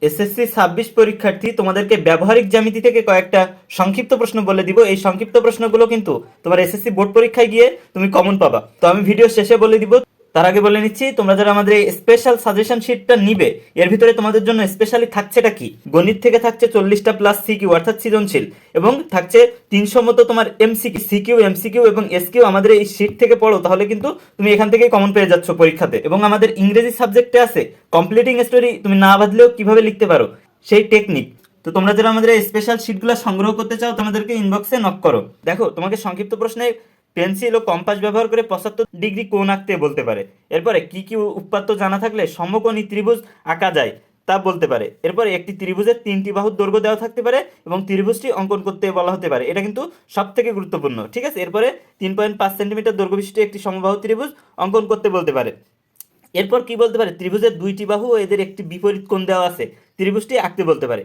SSC 26 পরীক্ষার্থী, তোমাদেরকে ব্যবহারিক জ্যামিতি থেকে কয়েকটা সংক্ষিপ্ত প্রশ্ন বলে দিব। এই সংক্ষিপ্ত প্রশ্নগুলো কিন্তু তোমার এসএসসি বোর্ড পরীক্ষায় গিয়ে তুমি কমন পাবা। তো আমি ভিডিও শেষে বলে দিব। তার আগে বলে নিচ্ছি, তোমরা যারা আমাদের এই স্পেশাল সাজেশন শিটটা নিবে, এর ভিতরে তোমাদের জন্য স্পেশালি থাকছেটা কি, গণিত থেকে থাকছে 40টা প্লাস সিকিউ অর্থাৎ সৃজনশীল, এবং থাকছে 300 মতো তোমার এমসিকিউ, সিকিউ, এমসিকিউ এবং এসকিউ। আমাদের এই শিট থেকে পড়ো, তাহলে কিন্তু তুমি এখান থেকেই কমন পেয়ে যাচ্ছ পরীক্ষাতে। এবং আমাদের ইংরেজি সাবজেক্টে আছে কমপ্লিটিং স্টোরি, তুমি না বাঁধলেও কিভাবে লিখতে পারো সেই টেকনিক। তো তোমরা যারা আমাদের এই স্পেশাল শিটগুলো সংগ্রহ করতে চাও, তোমাদেরকে ইনবক্সে নক করো। দেখো, তোমাকে সংক্ষিপ্ত প্রশ্নে পেন্সিল ও কম্পাস ব্যবহার করে 75 ডিগ্রি কোণ আঁকতে বলতে পারে। এরপরে কি কি উৎপাদ্য জানা থাকলে সমকোণী ত্রিভুজ আঁকা যায় তা বলতে পারে। এরপরে একটি ত্রিভুজের 3টি বাহুর দৈর্ঘ্য দেওয়া থাকতে পারে এবং ত্রিভুজটি অঙ্কন করতে বলা হতে পারে। এটা কিন্তু সব থেকে গুরুত্বপূর্ণ, ঠিক আছে। এরপরে 3.5 সেন্টিমিটার দৈর্ঘ্য বিশিষ্ট একটি সমবাহু ত্রিভুজ অঙ্কন করতে বলতে পারে। এরপর কি বলতে পারে, ত্রিভুজের 2টি বাহু ও এদের একটি বিপরীত কোণ দেওয়া আছে, ত্রিভুজটি আঁকতে বলতে পারে।